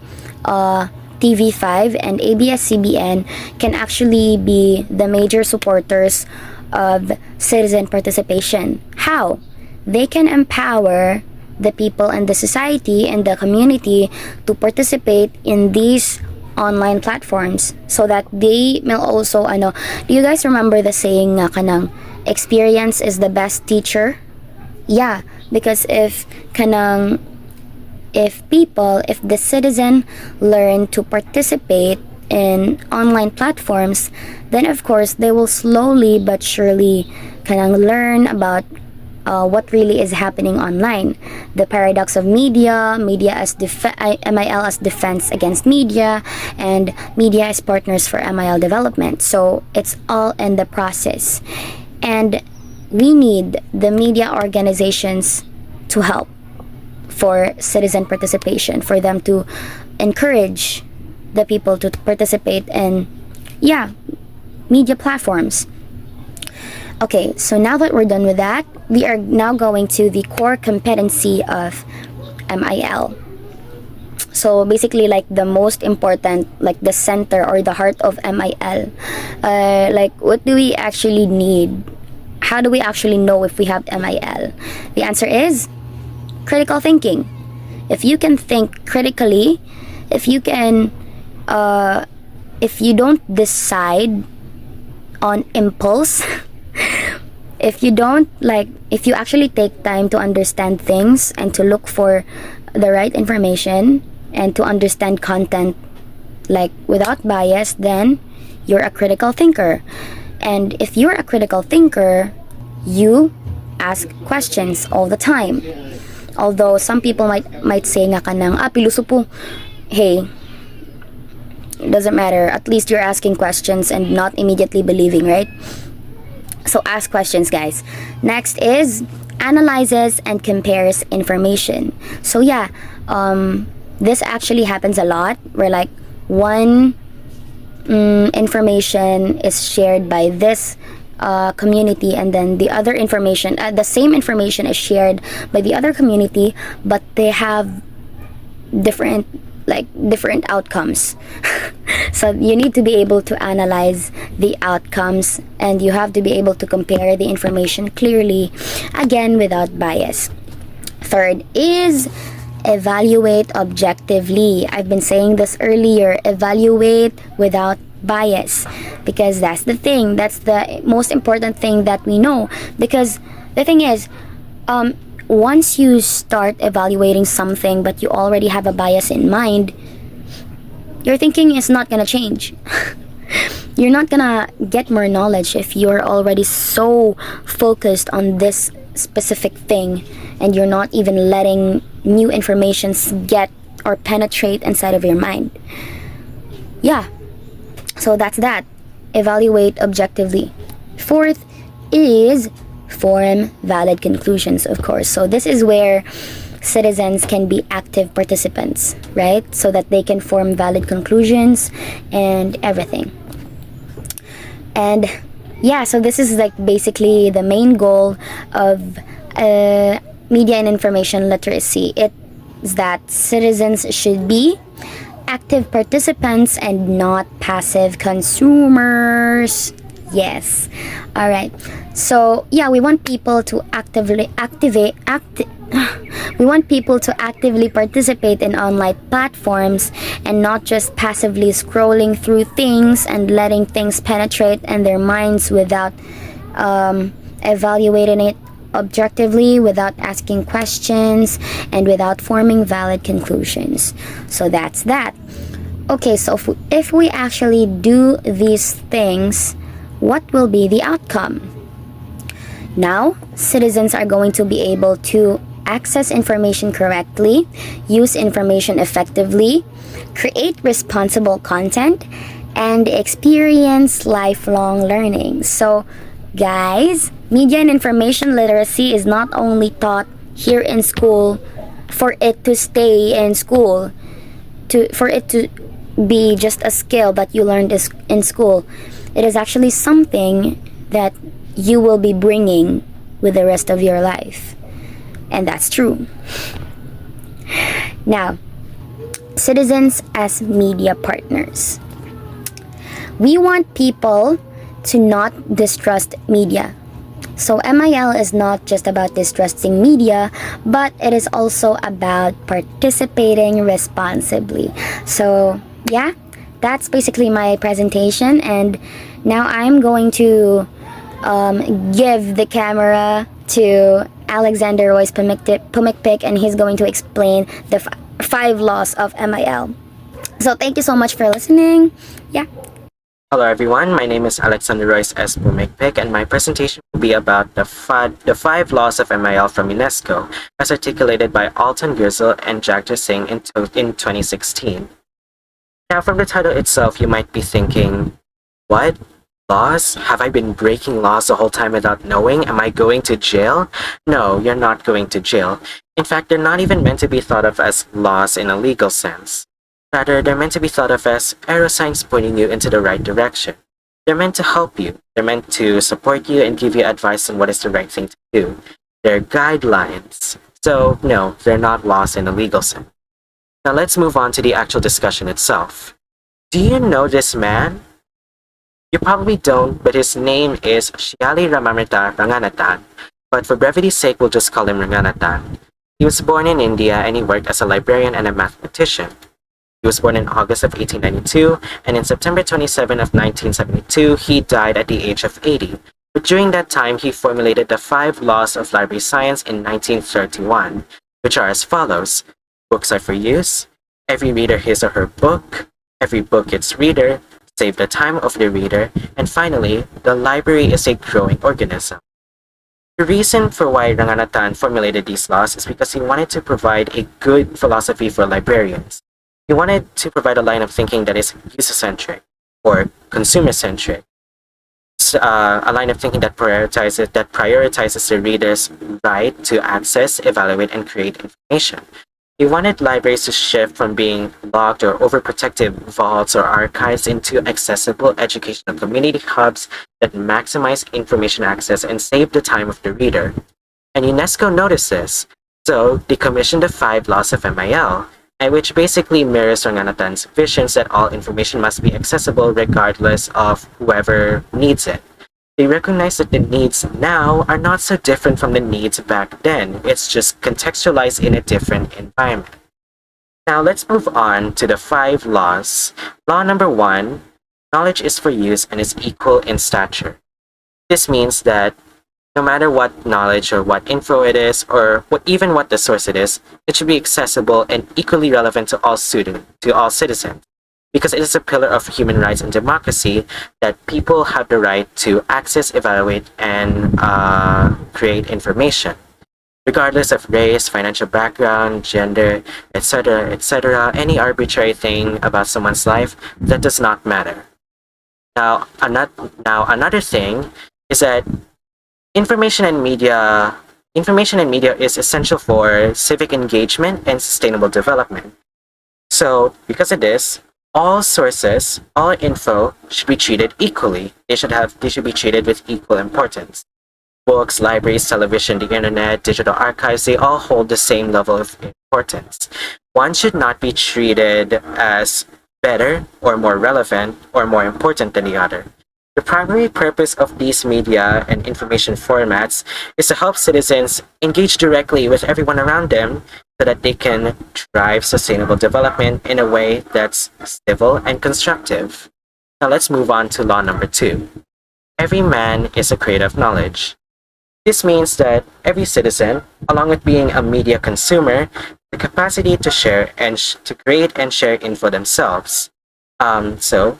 [SPEAKER 3] TV5, and ABS-CBN can actually be the major supporters of citizen participation. How? They can empower the people and the society and the community to participate in these online platforms, so that they will also, do you guys remember the saying nga kanang experience is the best teacher? Yeah, because if the citizen learn to participate in online platforms, then of course they will slowly but surely learn about what really is happening online. The paradox of media as MIL as defense against media, and media as partners for MIL development. So it's all in the process. And we need the media organizations to help for citizen participation, for them to encourage the people to participate in media platforms. Okay, so now that we're done with that, we are now going to the core competency of MIL. So basically, the most important, the center or the heart of MIL. What do we actually need? How do we actually know if we have MIL? The answer is critical thinking. If you can think critically, if you can, if you don't decide on impulse, if you don't if you actually take time to understand things and to look for the right information and to understand content without bias, then you're a critical thinker. And if you're a critical thinker, you ask questions all the time. Although some people might say nga kanang piluso po. Hey, it doesn't matter. At least you're asking questions and not immediately believing, right? So ask questions, guys. Next is analyzes and compares information. So this actually happens a lot. Where one information is shared by this community, and then the other information, the same information is shared by the other community, but they have different outcomes. So you need to be able to analyze the outcomes, and you have to be able to compare the information clearly, again without bias. Third is evaluate objectively. I've been saying this earlier, evaluate without bias, because that's the thing, that's the most important thing that we know. Because the thing is, once you start evaluating something but you already have a bias in mind, your thinking is not gonna change. You're not gonna get more knowledge if you're already so focused on this specific thing, and you're not even letting new informations get or penetrate inside of your mind. Yeah, so that's that. Evaluate objectively. Fourth is form valid conclusions, of course. So this is where citizens can be active participants, right? So that they can form valid conclusions and everything. And yeah, so this is like basically the main goal of media and information literacy. It's that citizens should be active participants and not passive consumers. Yes. All right. So yeah, we want people to we want people to actively participate in online platforms, and not just passively scrolling through things and letting things penetrate in their minds without evaluating it objectively, without asking questions, and without forming valid conclusions. So that's that. Okay, so if we actually do these things, what will be the outcome? Now, citizens are going to be able to access information correctly, use information effectively, create responsible content, and experience lifelong learning. So, guys, media and information literacy is not only taught here in school for it to stay in school, for it to be just a skill that you learned in school. It is actually something that you will be bringing with the rest of your life. And that's true. Now, citizens as media partners. We want people to not distrust media. So MIL is not just about distrusting media, but it is also about participating responsibly. So yeah, that's basically my presentation, and now I'm going to give the camera to Alexander Royce Pomicpic, and he's going to explain the 5 laws of MIL. So thank you so much for listening. Yeah.
[SPEAKER 4] Hello everyone, my name is Alexander Royce S. Pomicpic, and my presentation will be about the 5 laws of MIL from UNESCO, as articulated by Alton Gürzel and Jagtar Singh in 2016. Now, from the title itself, you might be thinking, what? Laws? Have I been breaking laws the whole time without knowing? Am I going to jail? No, you're not going to jail. In fact, they're not even meant to be thought of as laws in a legal sense. Rather, they're meant to be thought of as arrow signs pointing you into the right direction. They're meant to help you. They're meant to support you and give you advice on what is the right thing to do. They're guidelines. So, no, they're not laws in a legal sense. Now let's move on to the actual discussion itself. Do you know this man? You probably don't, but his name is Shyali Ramamrita Ranganathan, but for brevity's sake, we'll just call him Ranganathan. He was born in India, and he worked as a librarian and a mathematician. He was born in August of 1892, and in September 27 of 1972, he died at the age of 80. But during that time, he formulated the 5 laws of library science in 1931, which are as follows. Books are for use, every reader his or her book, every book its reader, save the time of the reader, and finally, the library is a growing organism. The reason for why Ranganathan formulated these laws is because he wanted to provide a good philosophy for librarians. He wanted to provide a line of thinking that is user-centric or consumer-centric. A line of thinking that prioritizes the reader's right to access, evaluate, and create information. They wanted libraries to shift from being locked or overprotective vaults or archives into accessible educational community hubs that maximize information access and save the time of the reader. And UNESCO noticed this, so they commissioned the 5 Laws of MIL, and which basically mirrors Ranganatan's visions that all information must be accessible regardless of whoever needs it. They recognize that the needs now are not so different from the needs back then. It's just contextualized in a different environment. Now let's move on to the 5 laws. Law number 1, knowledge is for use and is equal in stature. This means that no matter what knowledge or what info it is, or even what the source it is, it should be accessible and equally relevant to all citizens, because it is a pillar of human rights and democracy that people have the right to access, evaluate, and create information, regardless of race, financial background, gender, etc., etc. Any arbitrary thing about someone's life, that does not matter. Now, another thing is that information and media is essential for civic engagement and sustainable development. So, because of this, all sources, all info should be treated equally. They should be treated with equal importance. Books, libraries, television, the internet, digital archives, they all hold the same level of importance. One should not be treated as better or more relevant or more important than the other. The primary purpose of these media and information formats is to help citizens engage directly with everyone around them so that they can drive sustainable development in a way that's civil and constructive. Now let's move on to law number 2. Every man is a creator of knowledge. This means that every citizen, along with being a media consumer, the capacity to share and to create and share info themselves. So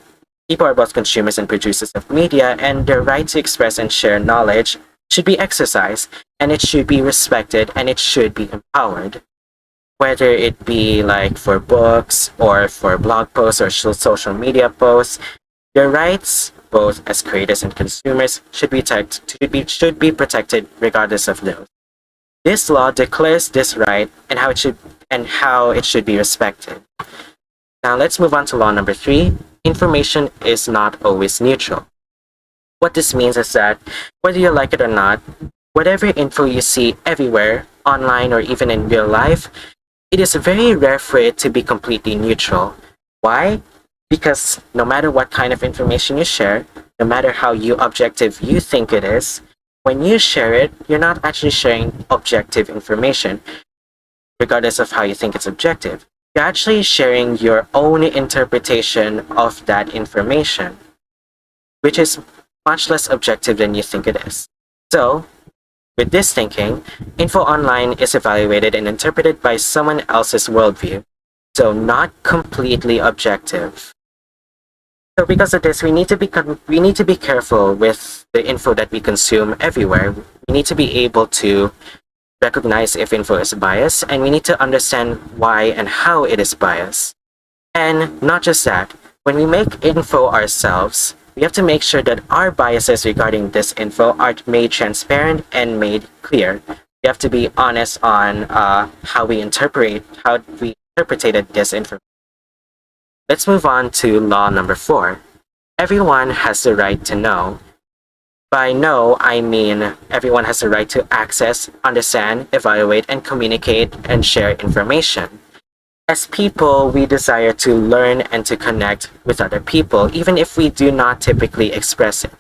[SPEAKER 4] people are both consumers and producers of media, and their right to express and share knowledge should be exercised, and it should be respected, and it should be empowered. Whether it be like for books or for blog posts or social media posts, their rights, both as creators and consumers, should be protected regardless of those. This law declares this right and how it should be respected. Now let's move on to law number 3. Information is not always neutral. What this means is that whether you like it or not, whatever info you see everywhere, online or even in real life, it is very rare for it to be completely neutral. Why? Because no matter what kind of information you share, no matter how objective you think it is, when you share it, you're not actually sharing objective information, regardless of how you think it's objective. You're actually sharing your own interpretation of that information, which is much less objective than you think it is. So, with this thinking, info online is evaluated and interpreted by someone else's worldview, so not completely objective. So because of this, we need to be careful with the info that we consume everywhere. We need to be able to recognize if info is biased, and we need to understand why and how it is biased. And not just that, when we make info ourselves, we have to make sure that our biases regarding this info are made transparent and made clear. We have to be honest on how we interpreted this information. Let's move on to law number 4. Everyone has the right to know. By know, I mean everyone has the right to access, understand, evaluate, and communicate and share information. As people, we desire to learn and to connect with other people, even if we do not typically express it.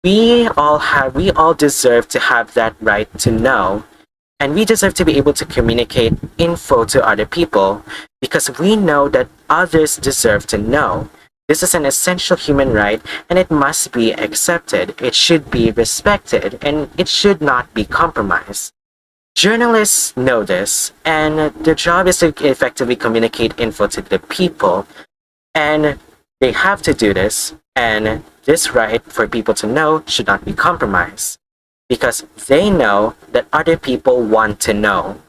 [SPEAKER 4] We all deserve to have that right to know, and we deserve to be able to communicate info to other people because we know that others deserve to know. This is an essential human right, and it must be accepted. It should be respected, and it should not be compromised. Journalists know this, and their job is to effectively communicate info to the people, and they have to do this, and this right for people to know should not be compromised, because they know that other people want to know.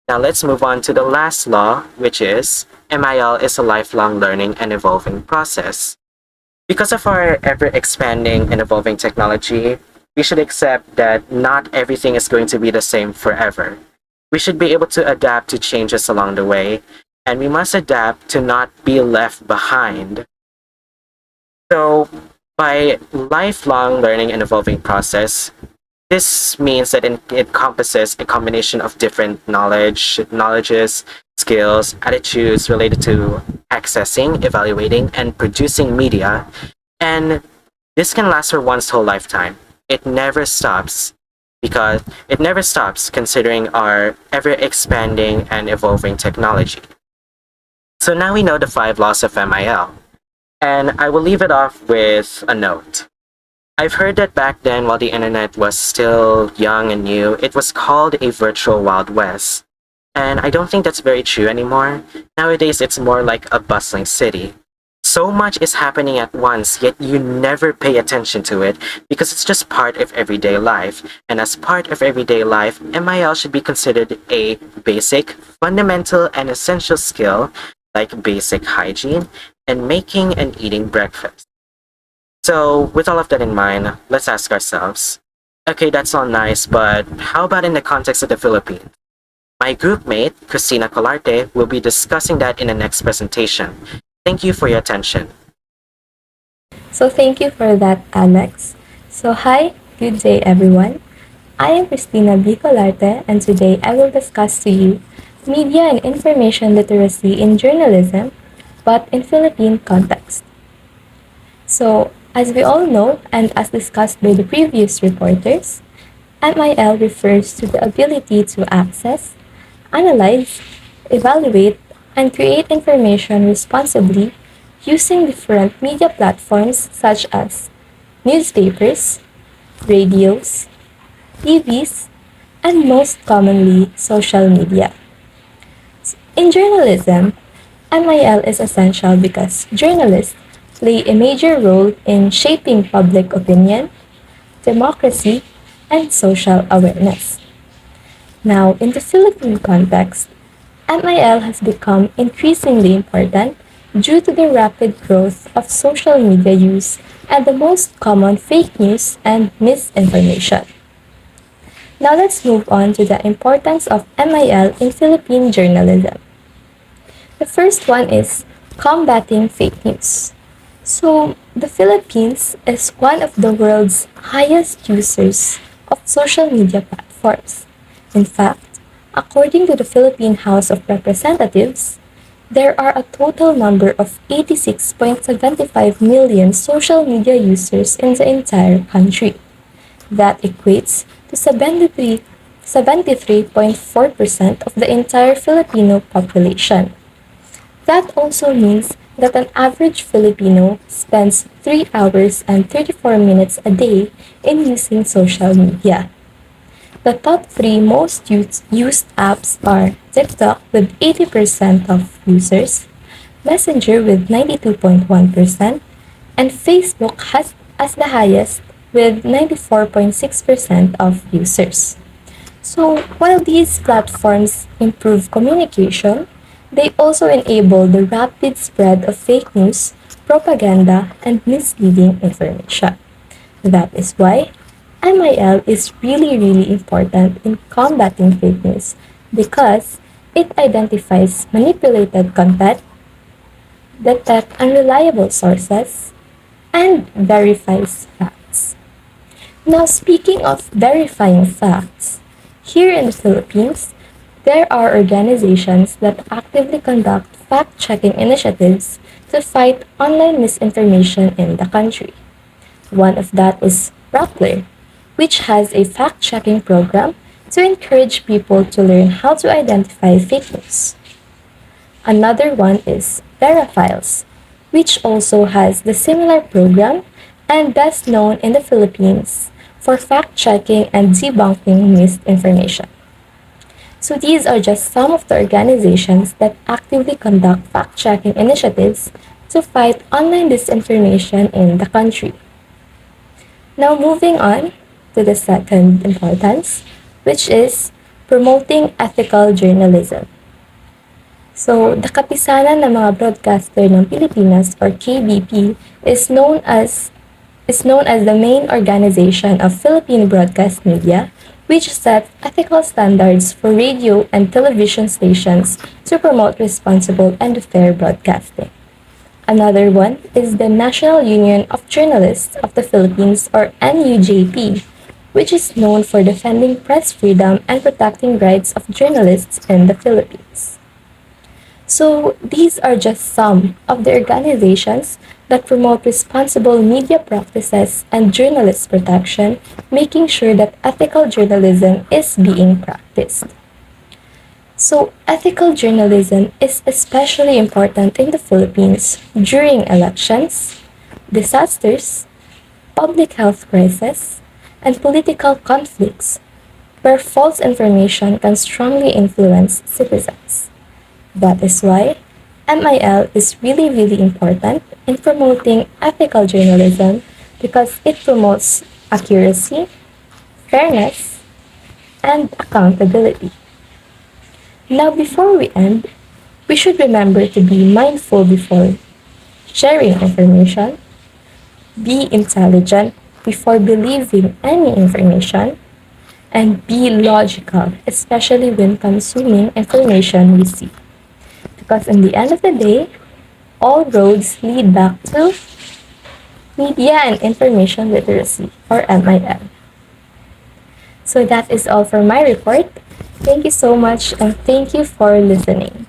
[SPEAKER 4] Now let's move on to the last law, which is MIL is a lifelong learning and evolving process. Because of our ever-expanding and evolving technology, we should accept that not everything is going to be the same forever. We should be able to adapt to changes along the way, and we must adapt to not be left behind. So, by lifelong learning and evolving process, this means that it encompasses a combination of different knowledges, skills, attitudes related to accessing, evaluating, and producing media, and this can last for one's whole lifetime. It never stops because it never stops considering our ever expanding and evolving technology. So now we know the 5 laws of MIL, and I will leave it off with a note. I've heard that back then, while the internet was still young and new, it was called a virtual Wild West. And I don't think that's very true anymore. Nowadays, it's more like a bustling city. So much is happening at once, yet you never pay attention to it because it's just part of everyday life. And as part of everyday life, MIL should be considered a basic, fundamental, and essential skill like basic hygiene and making and eating breakfast. So, with all of that in mind, let's ask ourselves, okay, that's all nice, but how about in the context of the Philippines? My group mate, Christina Colarte, will be discussing that in the next presentation. Thank you for your attention.
[SPEAKER 5] So thank you for that, Alex. So hi, good day everyone. I am Christina B. Colarte, and today I will discuss to you media and information literacy in journalism, but in Philippine context. So, as we all know, and as discussed by the previous reporters, MIL refers to the ability to access, analyze, evaluate, and create information responsibly using different media platforms such as newspapers, radios, TVs, and most commonly, social media. In journalism, MIL is essential because journalists play a major role in shaping public opinion, democracy, and social awareness. Now, in the Philippine context, MIL has become increasingly important due to the rapid growth of social media use and the most common fake news and misinformation. Now let's move on to the importance of MIL in Philippine journalism. The first one is combating fake news. So, the Philippines is one of the world's highest users of social media platforms. In fact, according to the Philippine House of Representatives, there are a total number of 86.75 million social media users in the entire country. That equates to 73.4% of the entire Filipino population. That also means that an average Filipino spends 3 hours and 34 minutes a day in using social media. The top 3 most used apps are TikTok with 80% of users, Messenger with 92.1%, and Facebook has as the highest with 94.6% of users. So, while these platforms improve communication, they also enable the rapid spread of fake news, propaganda, and misleading information. That is why MIL is really important in combating fake news because it identifies manipulated content, detects unreliable sources, and verifies facts. Now, speaking of verifying facts, here in the Philippines, there are organizations that actively conduct fact-checking initiatives to fight online misinformation in the country. One of that is Rappler, which has a fact-checking program to encourage people to learn how to identify fake news. Another one is Verifiles, which also has the similar program and best known in the Philippines for fact-checking and debunking misinformation. So these are just some of the organizations that actively conduct fact-checking initiatives to fight online disinformation in the country. Now moving on to the second importance, which is promoting ethical journalism. So, the Kapisanan ng mga Broadcaster ng Pilipinas or KBP is known as the main organization of Philippine broadcast media, which set ethical standards for radio and television stations to promote responsible and fair broadcasting. Another one is the National Union of Journalists of the Philippines, or NUJP, which is known for defending press freedom and protecting rights of journalists in the Philippines. So, these are just some of the organizations that promote responsible media practices and journalist protection, making sure that ethical journalism is being practiced. So, ethical journalism is especially important in the Philippines during elections, disasters, public health crises, and political conflicts, where false information can strongly influence citizens. That is why MIL is really important in promoting ethical journalism because it promotes accuracy, fairness, and accountability. Now, before we end, we should remember to be mindful before sharing information, be intelligent before believing any information, and be logical, especially when consuming information we see. Because in the end of the day, all roads lead back to media and information literacy, or MIL. So that is all for my report. Thank you so much and thank you for listening.